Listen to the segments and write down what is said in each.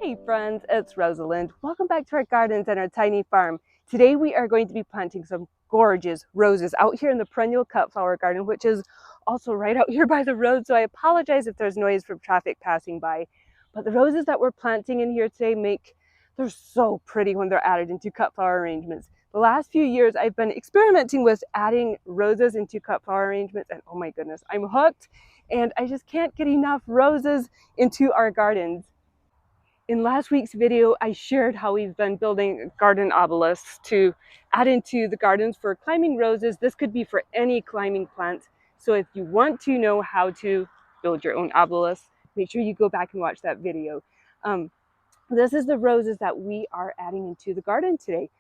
Hey friends, it's Rosalind. Welcome back to our gardens and our tiny farm. Today we are going to be planting some gorgeous roses out here in the perennial cut flower garden, which is also right out here by the road. So I apologize if there's noise from traffic passing by. But the roses that we're planting in here today they're so pretty when they're added into cut flower arrangements. The last few years I've been experimenting with adding roses into cut flower arrangements, and oh my goodness, I'm hooked, and I just can't get enough roses into our gardens. In last week's video, I shared how we've been building garden obelisks to add into the gardens for climbing roses. This could be for any climbing plant. So if you want to know how to build your own obelisk, make sure you go back and watch that video. This is the roses that we are adding into the garden today.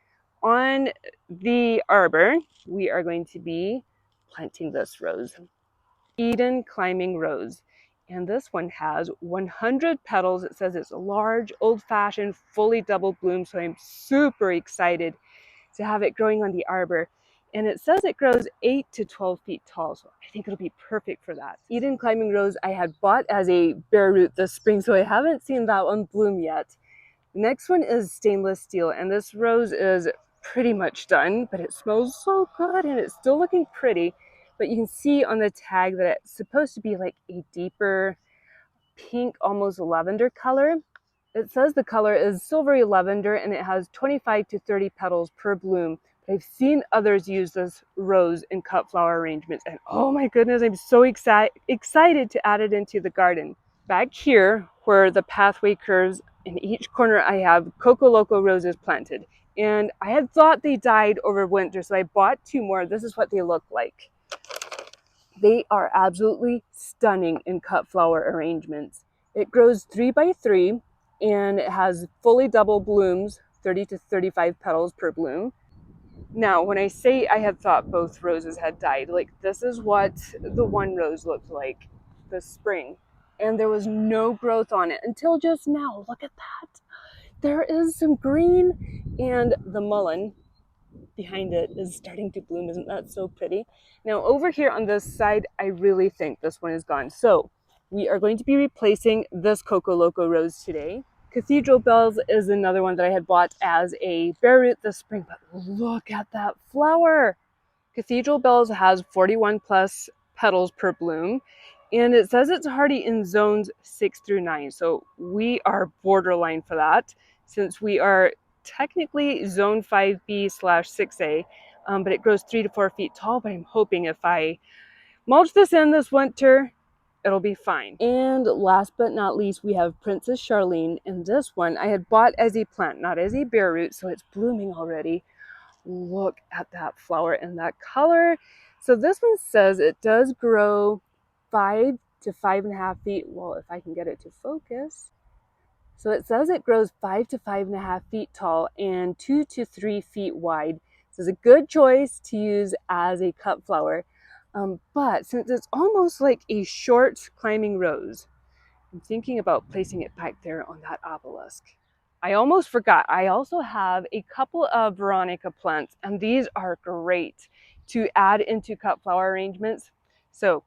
On the arbor, we are going to be planting this rose, Eden Climbing Rose. And this one has 100 petals. It says it's a large, old-fashioned, fully double bloom. So I'm super excited to have it growing on the arbor. And it says it grows 8 to 12 feet tall. So I think it'll be perfect for that. Eden Climbing Rose I had bought as a bare root this spring, so I haven't seen that one bloom yet. The next one is Stainless Steel. And this rose is pretty much done, but it smells so good and it's still looking pretty. But you can see on the tag that it's supposed to be like a deeper pink, almost lavender color. It says the color is silvery lavender and it has 25 to 30 petals per bloom. I've seen others use this rose in cut flower arrangements, and oh my goodness, I'm so excited to add it into the garden. Back here, where the pathway curves, in each corner I have Coco Loco roses planted. And I had thought they died over winter, so I bought 2 more. This is what they look like. They are absolutely stunning in cut flower arrangements. It grows 3 by 3 and it has fully double blooms, 30 to 35 petals per bloom. Now, when I say I had thought both roses had died, like this is what the one rose looked like this spring. And there was no growth on it until just now. Look at that. There is some green, and the mullein behind it is starting to bloom. Isn't that so pretty? Now over here on this side, I really think this one is gone. So we are going to be replacing this Coco Loco rose today. Cathedral Bells is another one that I had bought as a bare root this spring, but look at that flower. Cathedral Bells has 41 plus petals per bloom, and it says it's hardy in zones 6 through 9. So we are borderline for that, since we are technically zone 5B/6A, but it grows 3 to 4 feet tall. But I'm hoping if I mulch this in this winter, it'll be fine. And last but not least, we have Princess Charlene. And this one I had bought as a plant, not as a bare root, so it's blooming already. Look at that flower and that color. So this one says it does grow 5 to 5.5 feet. Well, if I can get it to focus. So it says it grows 5 to 5.5 feet tall and 2 to 3 feet wide. So it's a good choice to use as a cut flower. But since it's almost like a short climbing rose, I'm thinking about placing it back there on that obelisk. I almost forgot, I also have a couple of Veronica plants, and these are great to add into cut flower arrangements. So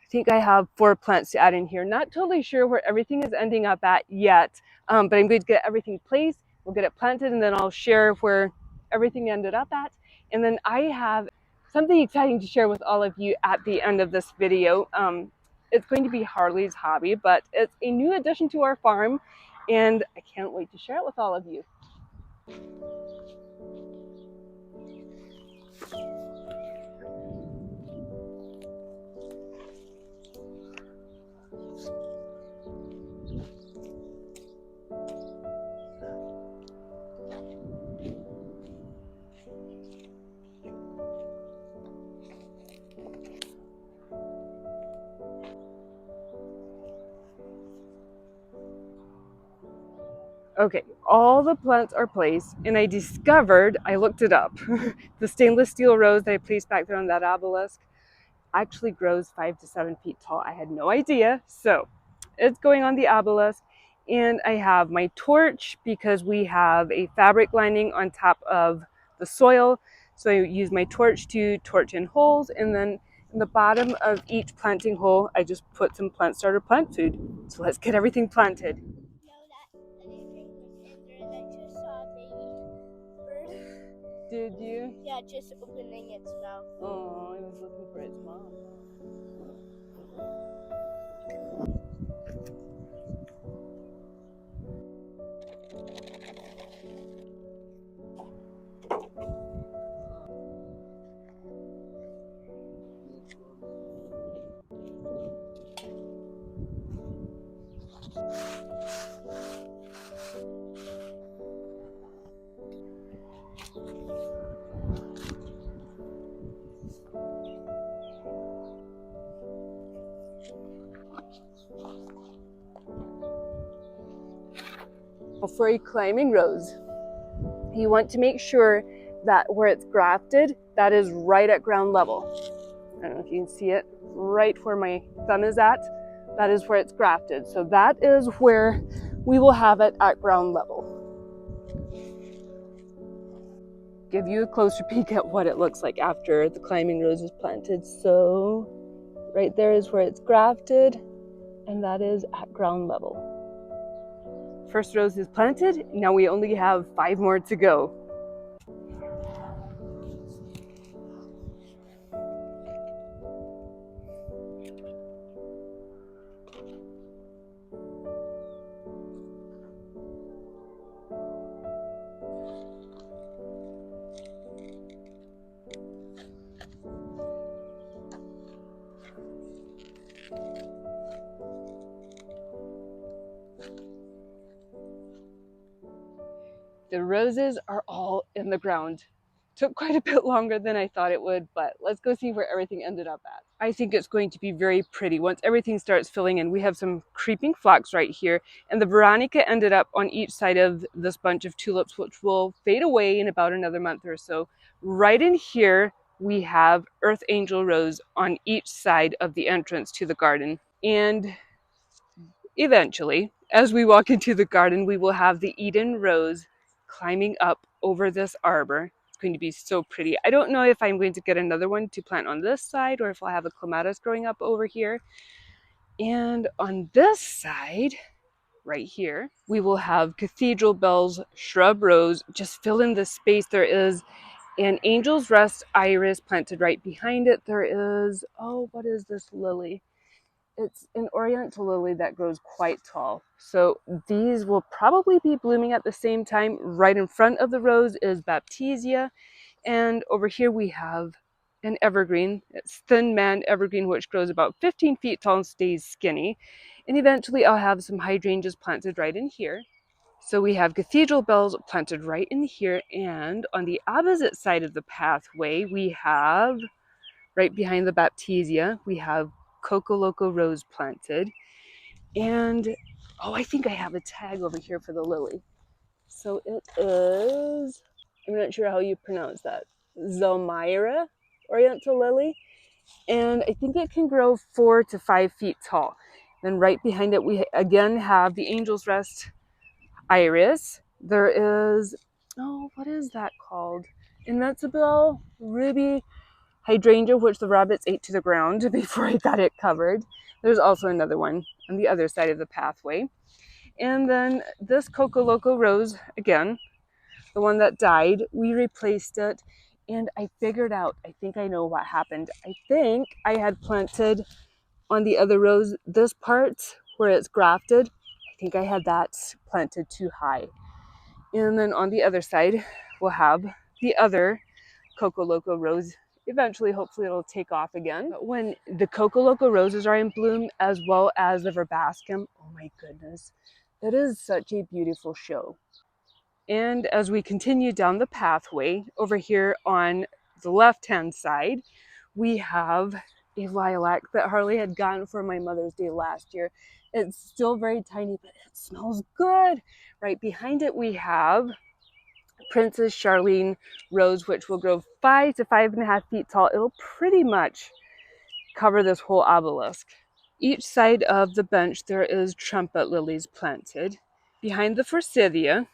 I think I have 4 plants to add in here. Not totally sure where everything is ending up at yet, but I'm going to get everything placed, we'll get it planted, and then I'll share where everything ended up at. And then I have something exciting to share with all of you at the end of this video. It's going to be Harley's hobby, but it's a new addition to our farm, and I can't wait to share it with all of you. Okay, all the plants are placed, and I looked it up, the stainless steel rose that I placed back there on that obelisk actually grows 5 to 7 feet tall. I had no idea. So it's going on the obelisk, and I have my torch because we have a fabric lining on top of the soil. So I use my torch to torch in holes, and then in the bottom of each planting hole, I just put some plant starter plant food. So let's get everything planted. Did you? Yeah, just opening its mouth. Oh, I was looking for its mom. For a climbing rose, you want to make sure that where it's grafted, that is right at ground level. I don't know if you can see it, right where my thumb is at, that is where it's grafted. So that is where we will have it at ground level. Give you a closer peek at what it looks like after the climbing rose is planted. So right there is where it's grafted, and that is at ground level. First rose is planted. Now we only have 5 more to go. The roses are all in the ground. Took quite a bit longer than I thought it would, but let's go see where everything ended up at. I think it's going to be very pretty once everything starts filling in. We have some creeping phlox right here, and the veronica ended up on each side of this bunch of tulips, which will fade away in about another month or so. Right in here, we have earth angel rose on each side of the entrance to the garden. And eventually, as we walk into the garden, we will have the Eden rose climbing up over this arbor. It's going to be so pretty. I don't know if I'm going to get another one to plant on this side or if I'll have a clematis growing up over here. And on this side, right here, we will have cathedral bells, shrub rose. Just fill in the space. There is an angel's rest iris planted right behind it. There is, oh, what is this lily? It's an oriental lily that grows quite tall. So these will probably be blooming at the same time. Right in front of the rose is baptisia. And over here we have an evergreen. It's thin man evergreen, which grows about 15 feet tall and stays skinny. And eventually I'll have some hydrangeas planted right in here. So we have cathedral bells planted right in here. And on the opposite side of the pathway, we have, right behind the baptisia, we have Coco Loco rose planted. And, oh, I think I have a tag over here for the lily. So it is, I'm not sure how you pronounce that, Zelmira oriental lily. And I think it can grow 4 to 5 feet tall. Then right behind it, we again have the Angel's Rest iris. There is, oh, what is that called? Invincible ruby hydrangea, which the rabbits ate to the ground before I got it covered. There's also another one on the other side of the pathway. And then this Coco Loco rose, again, the one that died, we replaced it. And I figured out, I think I know what happened. I think I had planted on the other rose, this part where it's grafted, I think I had that planted too high. And then on the other side, we'll have the other Coco Loco rose. Eventually, hopefully it'll take off again. But when the Coco Loco roses are in bloom, as well as the verbascum, oh my goodness, it is such a beautiful show. And as we continue down the pathway, over here on the left-hand side, we have a lilac that Harley had gotten for my Mother's Day last year. It's still very tiny, but it smells good. Right behind it, we have Princess Charlene rose, which will grow 5 to 5.5 feet tall. It'll pretty much cover this whole obelisk. Each side of the bench, there is trumpet lilies planted. Behind the forsythia,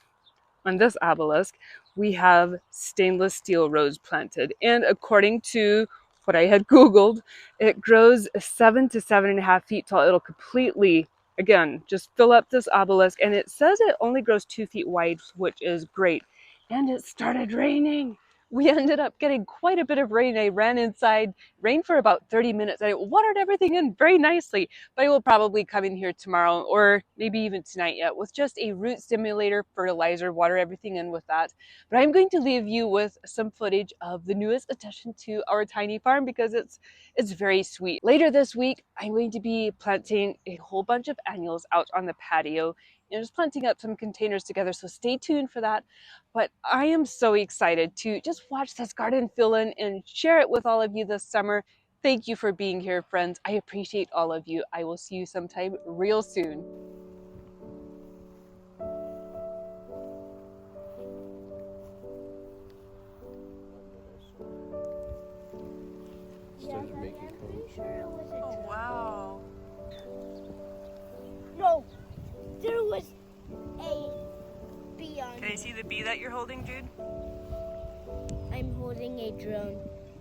on this obelisk, we have stainless steel rose planted. And according to what I had Googled, it grows 7 to 7.5 feet tall. It'll completely, again, just fill up this obelisk. And it says it only grows 2 feet wide, which is great. And it started raining. we ended up getting quite a bit of rain. I ran inside, rained for about 30 minutes. I watered everything in very nicely, but I will probably come in here tomorrow or maybe even tonight yet with just a root stimulator, fertilizer, water everything in with that. But I'm going to leave you with some footage of the newest addition to our tiny farm because it's very sweet. Later this week, I'm going to be planting a whole bunch of annuals out on the patio and just planting up some containers together. So stay tuned for that. But I am so excited to just watch this garden fill in and share it with all of you this summer. Thank you for being here, friends. I appreciate all of you. I will see you sometime real soon. Yeah, Daddy, I'm pretty sure it was a drum. Wow. No, there was a bee on. Can I see the bee that you're holding, Jude? I'm holding a drone.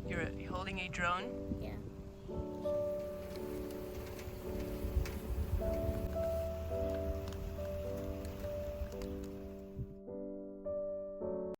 You're holding a drone? Yeah.